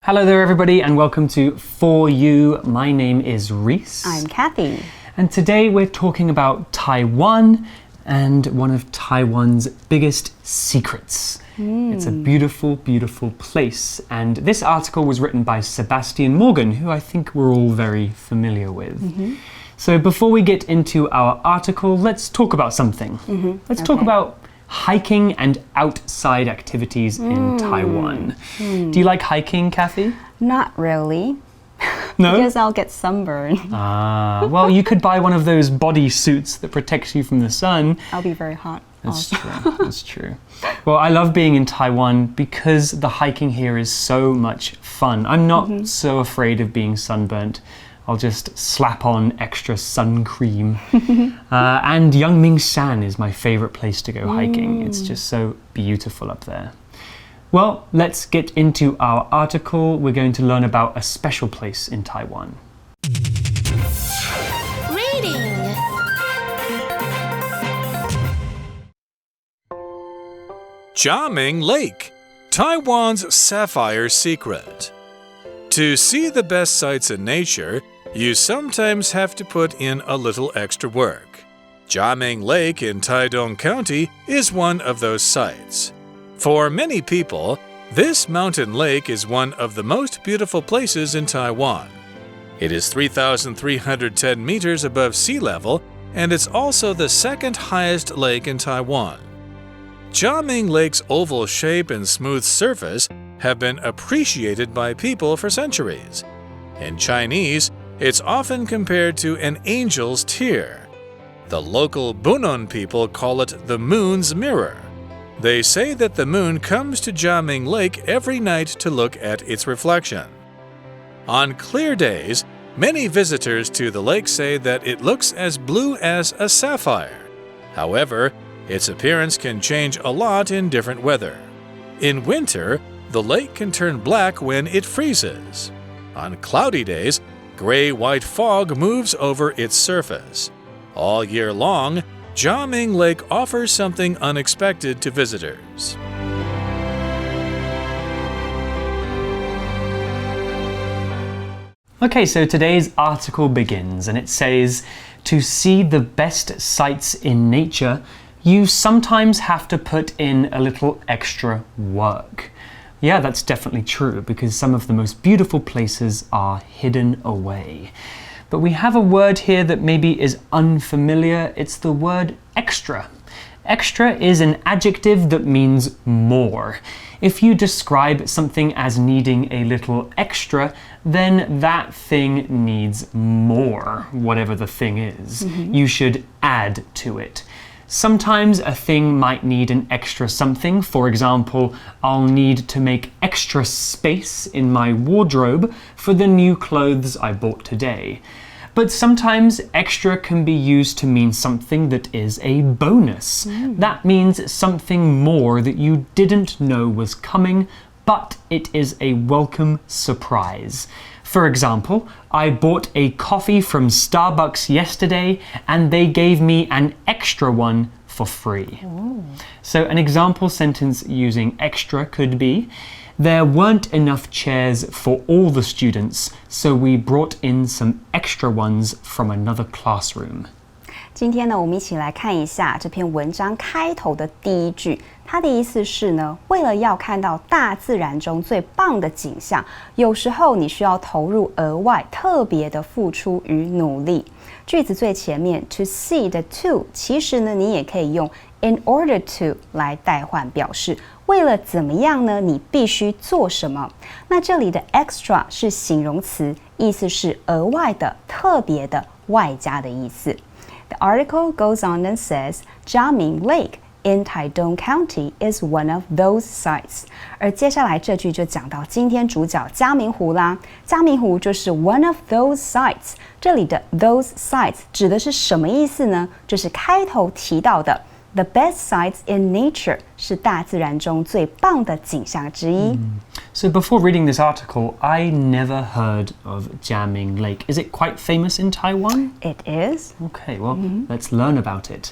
Hello there everybody and welcome to For You. My name is Reese. I'm Kathy. And today we're talking about Taiwan and one of Taiwan's biggest secrets. It's a beautiful, beautiful place. And this article was written by Sebastian Morgan, who I think we're all very familiar with. So before we get into our article, let's talk about something. Let's talk about hiking and outside activities in Taiwan. Do you like hiking, Kathy? Not really. No? Because I'll get sunburned. Well, you could buy one of those body suits that protects you from the sun. I'll be very hot. That's true. That's true. Well, I love being in Taiwan because the hiking here is so much fun. I'm not so afraid of being sunburnt. I'll just slap on extra sun cream. And Yangmingshan is my favorite place to go hiking. It's just so beautiful up there. Well, let's get into our article. We're going to learn about a special place in Taiwan. Reading. Jiaming Lake, Taiwan's sapphire secret. To see the best sights in nature, you sometimes have to put in a little extra work. Jiaming Lake in Taidong County is one of those sites. For many people, this mountain lake is one of the most beautiful places in Taiwan. It is 3,310 meters above sea level, and it's also the second highest lake in Taiwan. Jiaming Lake's oval shape and smooth surface have been appreciated by people for centuries. In Chinese, it's often compared to an angel's tear. The local Bunun people call it the moon's mirror. They say that the moon comes to Jiaming Lake every night to look at its reflection. On clear days, many visitors to the lake say that it looks as blue as a sapphire. However, its appearance can change a lot in different weather. In winter, the lake can turn black when it freezes. On cloudy days, gray-white fog moves over its surface. All year long, Jiaming Lake offers something unexpected to visitors. Okay, so today's article begins and it says, to see the best sights in nature, you sometimes have to put in a little extra work. Yeah, that's definitely true because some of the most beautiful places are hidden away. But we have a word here that maybe is unfamiliar. It's the word extra. Extra is an adjective that means more. If you describe something as needing a little extra, then that thing needs more, whatever the thing is. You should add to it. Sometimes a thing might need an extra something. For example, I'll need to make extra space in my wardrobe for the new clothes I bought today. But sometimes extra can be used to mean something that is a bonus. That means something more that you didn't know was coming, but it is a welcome surprise. For example, I bought a coffee from Starbucks yesterday and they gave me an extra one for free. So an example sentence using extra could be, there weren't enough chairs for all the students, so we brought in some extra ones from another classroom. 今天呢，我们一起来看一下这篇文章开头的第一句。它的意思是呢，为了要看到大自然中最棒的景象，有时候你需要投入额外、特别的付出与努力。句子最前面 to see 的 to， 其实呢，你也可以用 in order to 来代换表示。为了怎么样呢？你必须做什么？那这里的 extra 是形容词，意思是额外的、特别的、外加的意思。The article goes on and says, Jiaming Lake in Taidong County is one of those sites. 而接下来这句就讲到今天主角嘉明湖啦。嘉明湖就是 one of those sites。这里的 those sites 指的是什么意思呢？就是开头提到的 the best sights in nature 是大自然中最棒的景象之一。So before reading this article, I never heard of Jiaming Lake. Is it quite famous in Taiwan? It is. Okay, well, let's learn about it.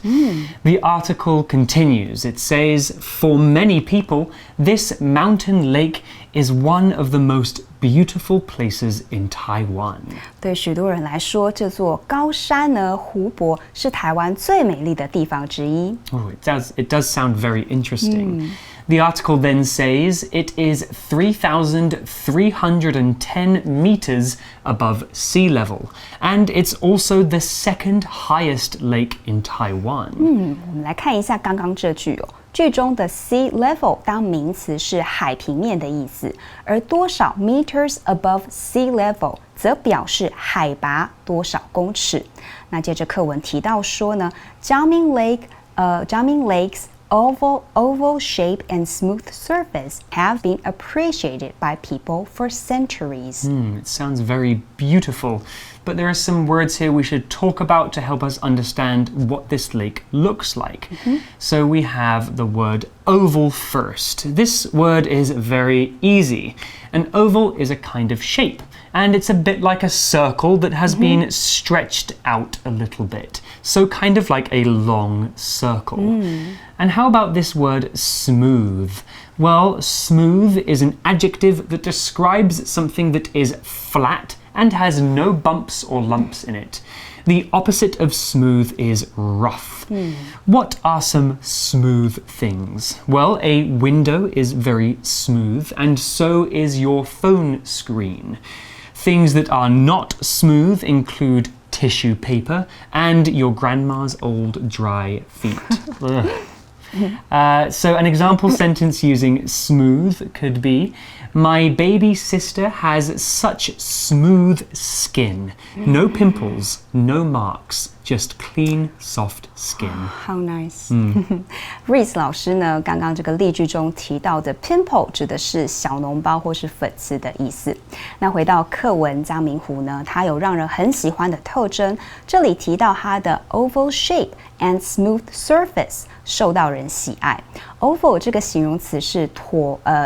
The article continues. It says, for many people, this mountain lake is one of the most beautiful places in Taiwan. 对许多人来说，这座高山呢，湖泊是台湾最美丽的地方之一。Oh, it does sound very interesting. The article then says it is 3,310 meters above sea level, and it's also the second highest lake in Taiwan. 我们来看一下刚刚这句哦。句中的 sea level 当名词是海平面的意思，而多少 meters above sea level 则表示海拔多少公尺。那接着课文提到说呢 Jiaming Lake's oval shape and smooth surface have been appreciated by people for centuries. It sounds very beautiful, but there are some words here we should talk about to help us understand what this lake looks like. So we have the word oval first. This word is very easy. An oval is a kind of shape, and it's a bit like a circle that has been stretched out a little bit. So kind of like a long circle. And how about this word smooth? Well, smooth is an adjective that describes something that is flat and has no bumps or lumps in it. The opposite of smooth is rough. What are some smooth things? Well, a window is very smooth, and so is your phone screen. Things that are not smooth include tissue paper and your grandma's old dry feet. So an example sentence using smooth could be, my baby sister has such smooth skin. No pimples, no marks, just clean, soft skin. How nice. Reese 老师呢，刚刚这个例句中提到的 pimple 指的是小脓包或是粉刺的意思。那回到课文，张明湖呢，它有让人很喜欢的特征。这里提到它的 oval shape and smooth surface 受到人喜爱。oval 这个形容词是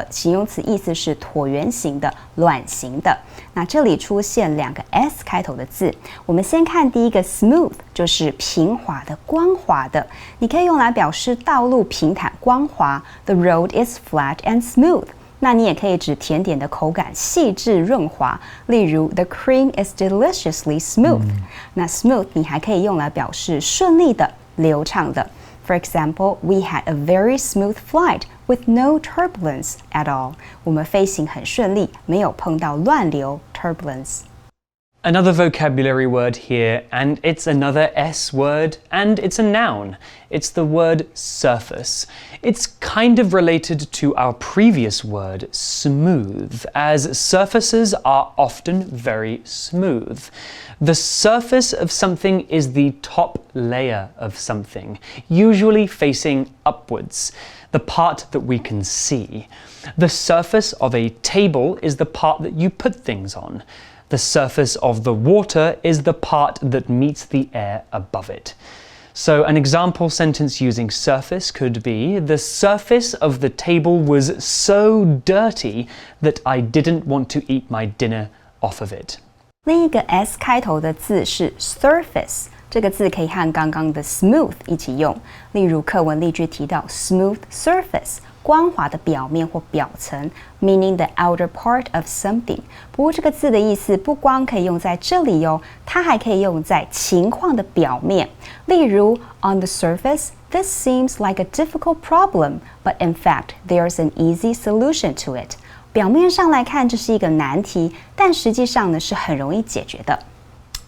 形容词意思是椭圆形的、卵形的。那这里出现两个 s 开头的字，我们先看第一个 smooth， 就是平滑的、光滑的。你可以用来表示道路平坦光滑。The road is flat and smooth。那你也可以指甜点的口感细致润滑，例如 The cream is deliciously smooth。那 smooth 你还可以用来表示顺利的、流畅的。For example, we had a very smooth flight with no turbulence at all. 我们飞行很顺利，没有碰到乱流 turbulence. Another vocabulary word here, and it's another S word, and it's a noun. It's the word surface. It's kind of related to our previous word, smooth, as surfaces are often very smooth. The surface of something is the top layer of something, usually facing upwards, the part that we can see. The surface of a table is the part that you put things on. The surface of the water is the part that meets the air above it. So an example sentence using surface could be, the surface of the table was so dirty that I didn't want to eat my dinner off of it. 另一个 s 开头的字是 surface， 这个字可以和刚刚的 smooth 一起用。例如课文例句提到 smooth surface， 光滑的表面或表层 meaning the outer part of something。 不过这个字的意思不光可以用在这里哦，它还可以用在情况的表面。例如 on the surface, this seems like a difficult problem, but in fact, there's an easy solution to it. 表面上来看这是一个难题，但实际上呢是很容易解决的。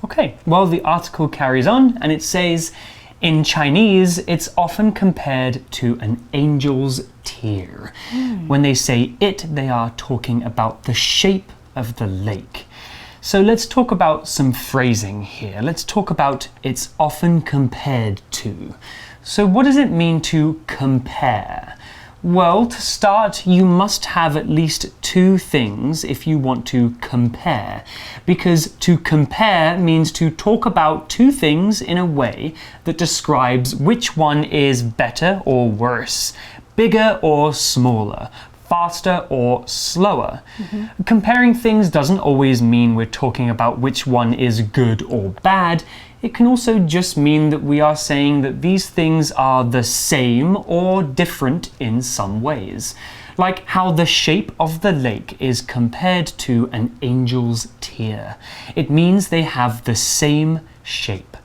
Okay, well, the article carries on and it says, in Chinese, it's often compared to an angel's tear. When they say it, they are talking about the shape of the lake. So let's talk about some phrasing here. Let's talk about it's often compared to. So what does it mean to compare? Well, to start, you must have at least two things if you want to compare, because to compare means to talk about two things in a way that describes which one is better or worse, bigger or smaller, faster or slower. Comparing things doesn't always mean we're talking about which one is good or bad. It can also just mean that we are saying that these things are the same or different in some ways. like how the shape of the lake is compared to an angel's tear. It means they have the same shape.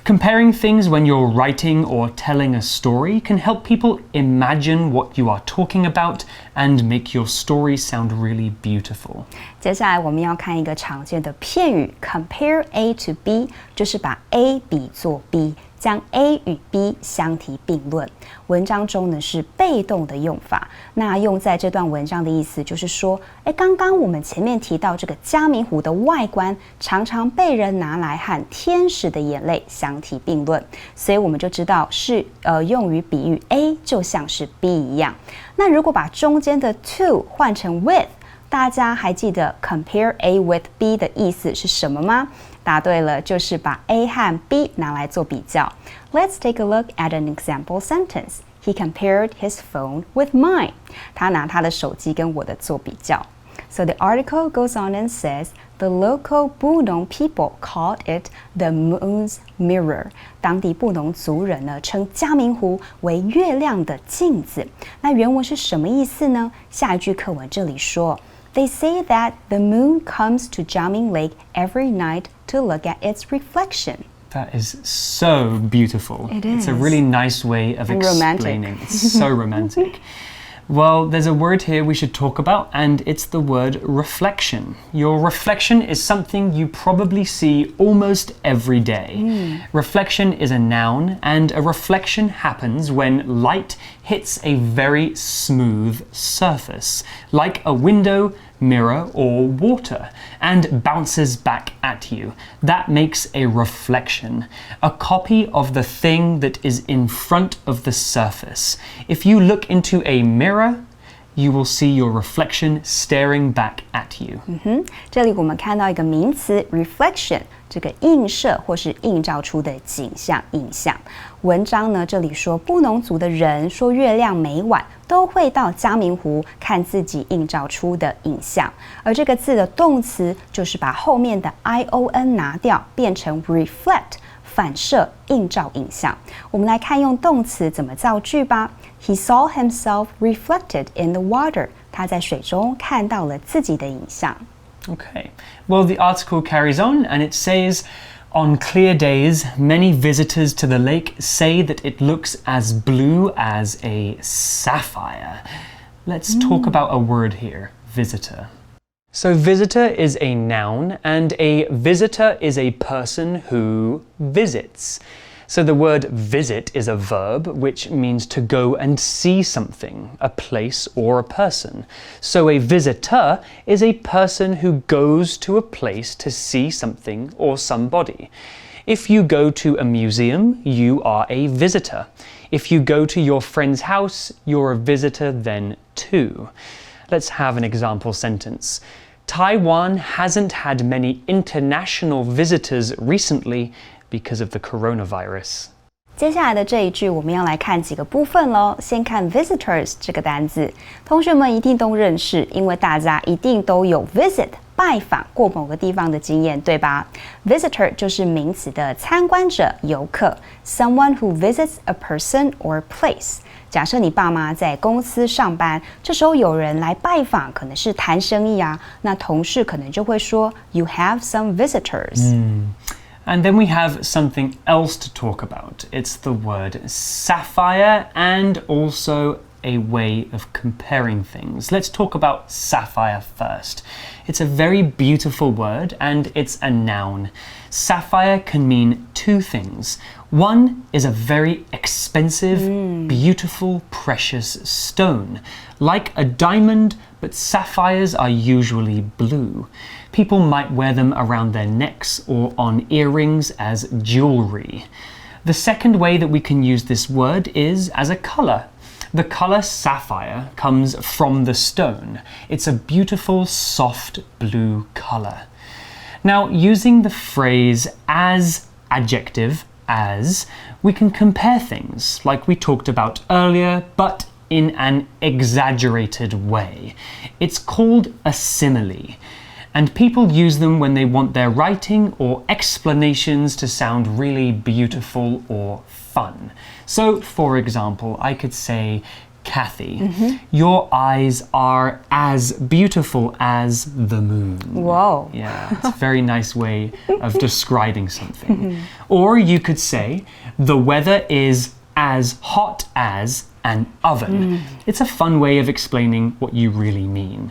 Comparing things when you're writing or telling a story can help people imagine what you are talking about and make your story sound really beautiful. 接下来我们要看一个常见的片语 compare A to B， 就是把 A 比作 B， 将 A 与 B 相提并论。文章中呢是被动的用法，那用在这段文章的意思就是说，刚刚我们前面提到这个嘉明湖的外观常常被人拿来和天使的眼泪相提并论，所以我们就知道是用于比喻 A 就像是 B 一样。那如果把中间的 to 换成 with，大家还记得 compare A with B 的意思是什么吗？答对了，就是把 A 和 B 拿来做比较。Let's take a look at an example sentence. He compared his phone with mine. 他拿他的手机跟我的做比较。So the article goes on and says, the local Bunong people called it the moon's mirror. 当地布农族人呢称嘉明湖为月亮的镜子。那原文是什么意思呢？下一句课文这里說，They say that the moon comes to Jiaming Lake every night to look at its reflection. That is so beautiful. It It's a is. really nice way of And explaining. romantic. It's so romantic. Well, there's a word here we should talk about, and it's the word reflection. Your reflection is something you probably see almost every day. Reflection is a noun, and a reflection happens when light hits a very smooth surface, like a window, mirror, or water, and bounces back at you. That makes a reflection, a copy of the thing that is in front of the surface. If you look into a mirror, you will see your reflection staring back at you. 这里我们看到一个名词 reflection， 这个映射或是映照出的景象、影像。文章呢，这里说布农族的人说月亮每晚都会到嘉明湖看自己映照出的影像，而这个字的动词就是把后面的 ion 拿掉，变成 reflect。反射、映照影像。我们来看用动词怎么造句吧。He saw himself reflected in the water. 他在水中看到了自己的影像。Okay. Well, the article carries on and it says, on clear days, many visitors to the lake say that it looks as blue as a sapphire. Let's talk about a word here, visitor. So visitor is a noun, and a visitor is a person who visits. So the word visit is a verb, which means to go and see something, a place or a person. So a visitor is a person who goes to a place to see something or somebody. If you go to a museum, you are a visitor. If you go to your friend's house, you're a visitor then too. Let's have an example sentence. Taiwan hasn't had many international visitors recently because of the coronavirus. 接下来的这一句我们要来看几个部分咯。先看 visitors 这个单字，同学们一定都认识，因为大家一定都有 visit 拜访过某个地方的经验，对吧？ Visitor 就是名词的参观者、游客 ，someone who visits a person or place。假设你爸妈在公司上班，这时候有人来拜访，可能是谈生意啊，那同事可能就会说 You have some visitors。And then we have something else to talk about. It's the word sapphire and also a way of comparing things. Let's talk about sapphire first. It's a very beautiful word and it's a noun. Sapphire can mean two things. One is a very expensive, beautiful, precious stone, like a diamond, but sapphires are usually blue. People might wear them around their necks or on earrings as jewelry. The second way that we can use this word is as a color. The color sapphire comes from the stone. It's a beautiful, soft blue color. Now, using the phrase as adjective, as, we can compare things like we talked about earlier, but in an exaggerated way. It's called a simile. And people use them when they want their writing or explanations to sound really beautiful or fun. So, for example, I could say, Kathy, your eyes are as beautiful as the moon. Whoa. Yeah, it's a very nice way of describing something. Or you could say, the weather is as hot as an oven. It's a fun way of explaining what you really mean.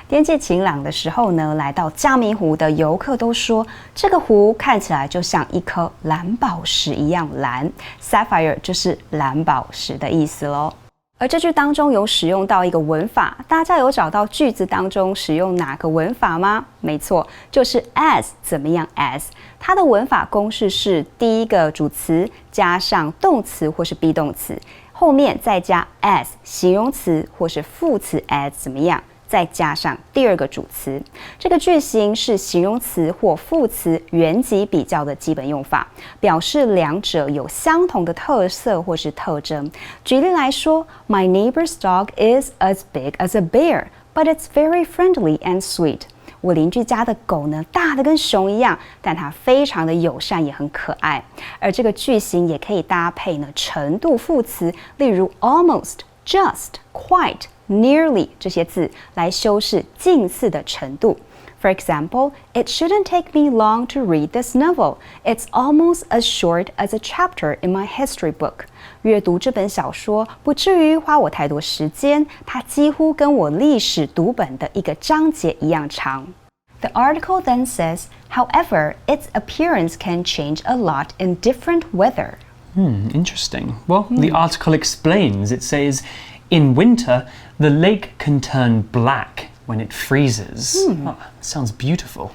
天气晴朗的时候呢，来到嘉明湖的游客都说，这个湖看起来就像一颗蓝宝石一样蓝。Sapphire 就是蓝宝石的意思咯。而这句当中有使用到一个文法，大家有找到句子当中使用哪个文法吗？没错，就是 as 怎么样 as。它的文法公式是第一个主词加上动词或是 be 动词，后面再加 as 形容词或是副词 as 怎么样？再加上第二个主词，这个句型是形容词或副词原级比较的基本用法，表示两者有相同的特色或是特征。举例来说 ，My neighbor's dog is as big as a bear, but it's very friendly and sweet. 我邻居家的狗呢，大的跟熊一样，但它非常的友善，也很可爱。而这个句型也可以搭配呢程度副词，例如 almost、just、quite。Nearly 这些字来修饰近似的程度。For example, it shouldn't take me long to read this novel. It's almost as short as a chapter in my history book. 阅读这本小说不至于花我太多时间，它几乎跟我历史读本的一个章节一样长。The article then says, however, its appearance can change a lot in different weather. Interesting. Well, the article explains. It says, in winter, the lake can turn black when it freezes. Oh, sounds beautiful.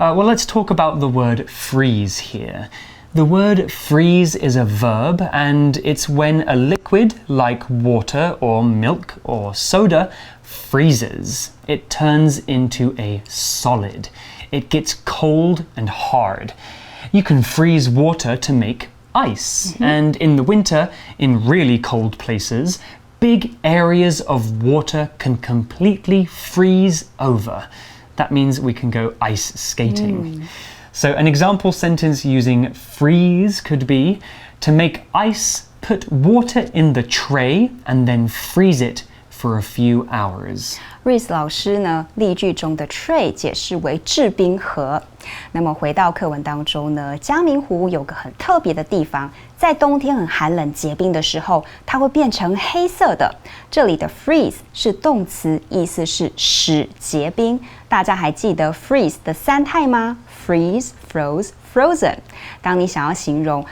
Well, let's talk about the word freeze here. The word freeze is a verb, and it's when a liquid like water or milk or soda freezes. It turns into a solid. It gets cold and hard. You can freeze water to make ice, and in the winter, in really cold places, big areas of water can completely freeze over. That means we can go ice skating. So an example sentence using freeze could be, to make ice, put water in the tray and then freeze it for a few hours. Reese 老师呢，例句中的 tray 解释为制冰盒。那么回到课文当中呢，嘉明湖有个很特别的地方，在冬天很寒冷结冰的时候，它会变成黑色的。这里的 freeze 是动词，意思是使结冰。大家还记得 freeze 的三态吗？ freeze, froze, frozen。当你想要形容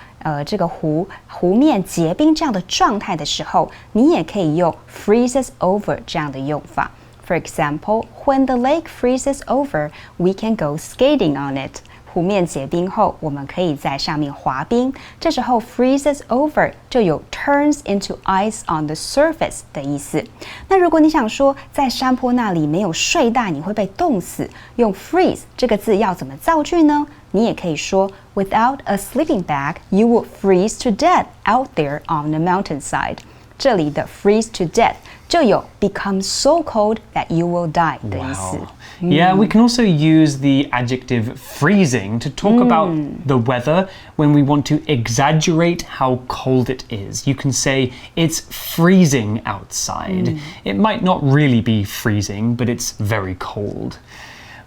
这个湖面结冰这样的状态的时候，你也可以用 freezes over 这样的用法。For example, when the lake freezes over, we can go skating on it. 湖面结冰后，我们可以在上面滑冰。这时候 freezes over 就有 turns into ice on the surface 的意思。那如果你想说在山坡那里没有睡袋，你会被冻死，用 freeze 这个字要怎么造句呢？你也可以说 Without a sleeping bag, you would freeze to death out there on the mountainside. 这里的 freeze to death 就有 become so cold that you will die 的意思。Yeah, we can also use the adjective freezing to talk about the weather when we want to exaggerate how cold it is. You can say, it's freezing outside. It might not really be freezing, but it's very cold.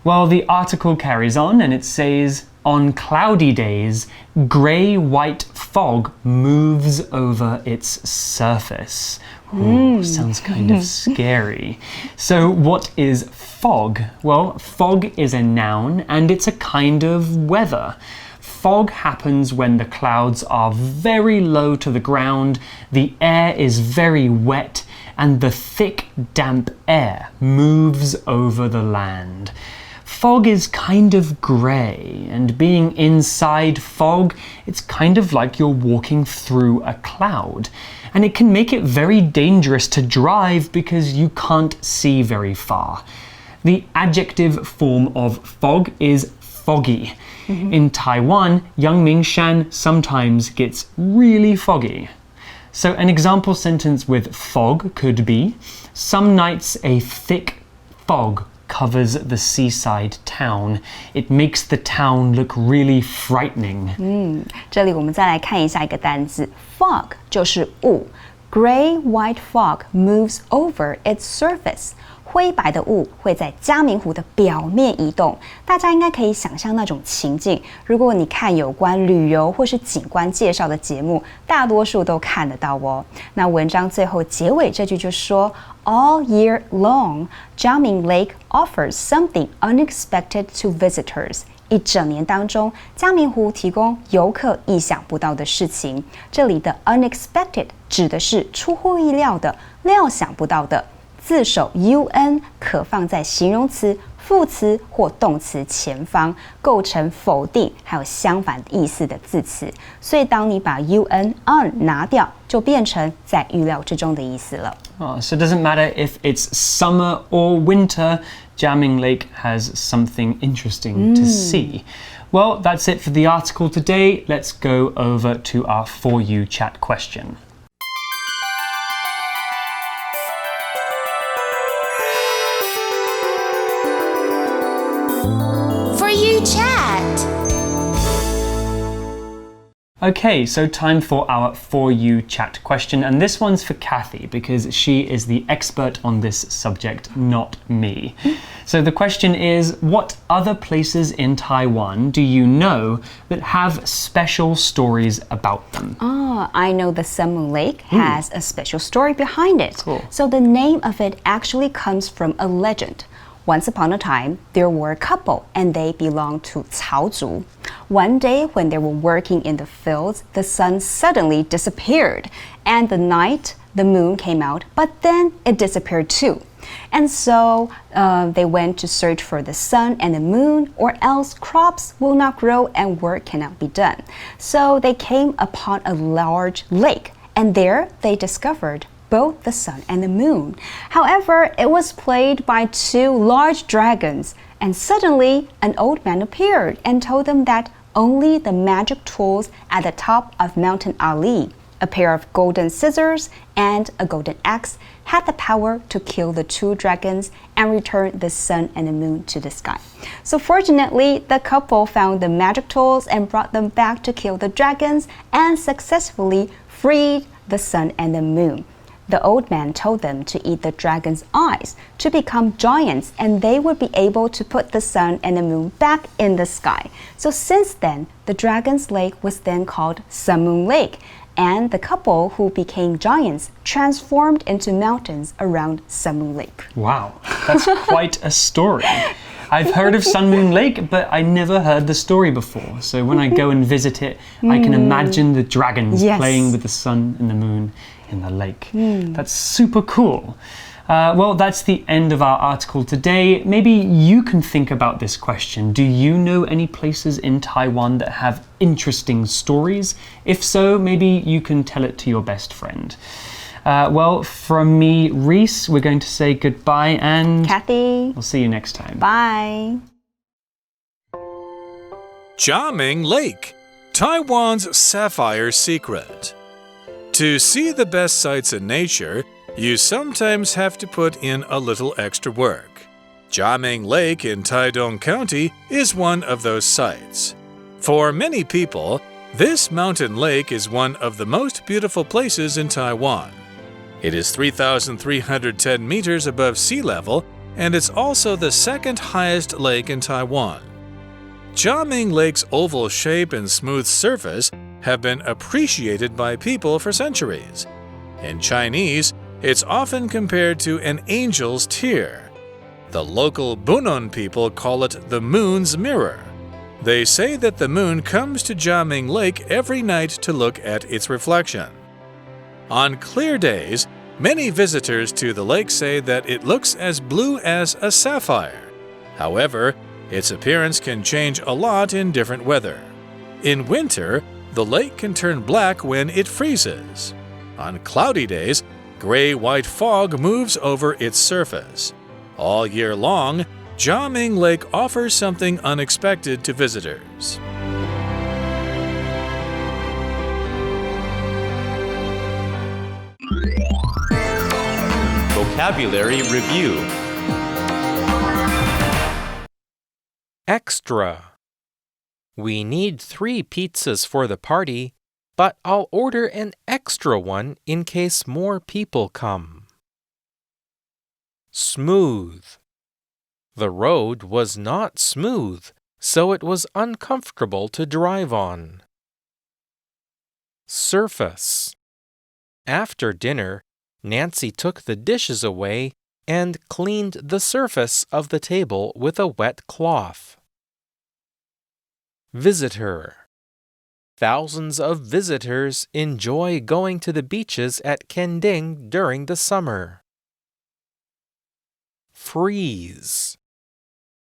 Well, the article carries on and it says, on cloudy days, grey-white fog moves over its surface. Ooh, sounds kind of scary. So what is fog? Well, fog is a noun and it's a kind of weather. Fog happens when the clouds are very low to the ground, the air is very wet, and the thick, damp air moves over the land. Fog is kind of grey, and being inside fog, it's kind of like you're walking through a cloud. And it can make it very dangerous to drive because you can't see very far. The adjective form of fog is foggy. In Taiwan, Yangmingshan sometimes gets really foggy. So an example sentence with fog could be, some nights a thick fog covers the seaside town. It makes the town look really frightening. 这里我们再来看一下一个单字 fog 就是雾 Gray white fog moves over its surface. 灰白的雾会在嘉明湖的表面移动，大家应该可以想象那种情境。如果你看有关旅游或是景观介绍的节目，大多数都看得到哦。那文章最后结尾这句就说 All year long, Jiaming Lake offers something unexpected to visitors. 一整年当中，嘉明湖提供游客意想不到的事情。这里的 unexpected 指的是出乎意料的、料想不到的。字首 un 可放在形容词、副词或动词前方，构成否定还有相反意思的字词。所以当你把 un 拿掉，就变成在预料之中的意思了。So it doesn't matter if it's summer or winter, Jiaming Lake has something interesting to see. Well, that's it for the article today. Let's go over to our For You chat question. For You chat. Okay, so time for our For You chat question, and this one's for Kathy because she is the expert on this subject, not me. So the question is, what other places in Taiwan do you know that have special stories about them? I know the Sun Moon Lake has a special story behind it. Cool. So the name of it actually comes from a legend. Once upon a time, there were a couple and they belonged to Cao Zhu. One day when they were working in the fields, the sun suddenly disappeared. And the night, the moon came out, but then it disappeared too. And so they went to search for the sun and the moon, or else crops will not grow and work cannot be done. So they came upon a large lake, and there they discovered both the sun and the moon. However, it was plagued by two large dragons, and suddenly an old man appeared and told them that only the magic tools at the top of Mountain Ali, a pair of golden scissors and a golden axe, had the power to kill the two dragons and return the sun and the moon to the sky. So fortunately, the couple found the magic tools and brought them back to kill the dragons and successfully freed the sun and the moon. The old man told them to eat the dragon's eyes to become giants, and they would be able to put the sun and the moon back in the sky. So since then, the dragon's lake was then called Sun Moon Lake, and the couple who became giants transformed into mountains around Sun Moon Lake. Wow, that's quite a story. I've heard of Sun Moon Lake, but I never heard the story before. So when I go and visit it, I can imagine the dragons playing with the sun and the moon in the lake. That's super cool. Well, that's the end of our article today. Maybe you can think about this question. Do you know any places in Taiwan that have interesting stories? If so, maybe you can tell it to your best friend. Well, from me, Reese, we're going to say goodbye and Kathy, we'll see you next time. Bye. Jiaming Lake, Taiwan's sapphire secret. To see the best sights in nature, you sometimes have to put in a little extra work. Jiaming Lake in Taidong County is one of those sites. For many people, this mountain lake is one of the most beautiful places in Taiwan. It is 3,310 meters above sea level, and it's also the second highest lake in Taiwan. Jiaming Lake's oval shape and smooth surface have been appreciated by people for centuries. In Chinese, it's often compared to an angel's tear. The local Bunon people call it the moon's mirror. They say that the moon comes to Jiaming Lake every night to look at its reflection. On clear days, many visitors to the lake say that it looks as blue as a sapphire. However, its appearance can change a lot in different weather. In winter, the lake can turn black when it freezes. On cloudy days, gray-white fog moves over its surface. All year long, Jiaming Lake offers something unexpected to visitors. Vocabulary Review. Extra. We need 3 pizzas for the party, but I'll order an extra extra one in case more people come. Smooth. The road was not smooth, so it was uncomfortable to drive on. Surface. After dinner, Nancy took the dishes away and cleaned the surface of the table with a wet cloth. Visitor. Thousands of visitors enjoy going to the beaches at Kending during the summer. Freeze.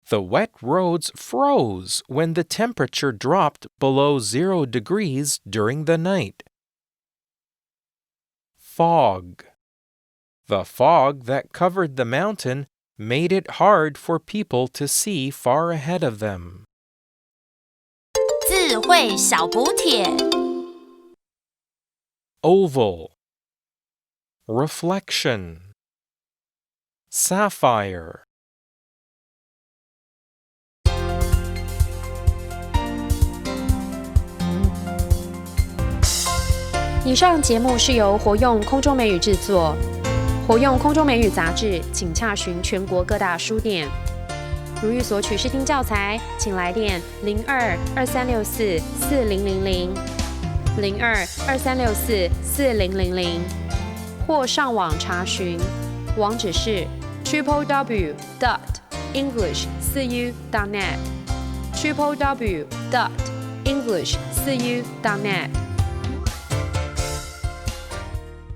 The wet roads froze when the temperature dropped below 0 degrees during the night. Fog. The fog that covered the mountain made it hard for people to see far ahead of them. 智慧小补帖 Oval. Reflection. Sapphire. 以上节目是由活用空中美语制作。活用空中美语杂志，请洽询全国各大书店。如欲索取试听教材，请来电02-2364-4000 02-2364-4000，或上网查询，网址是 www.english4u.net www.english4u.net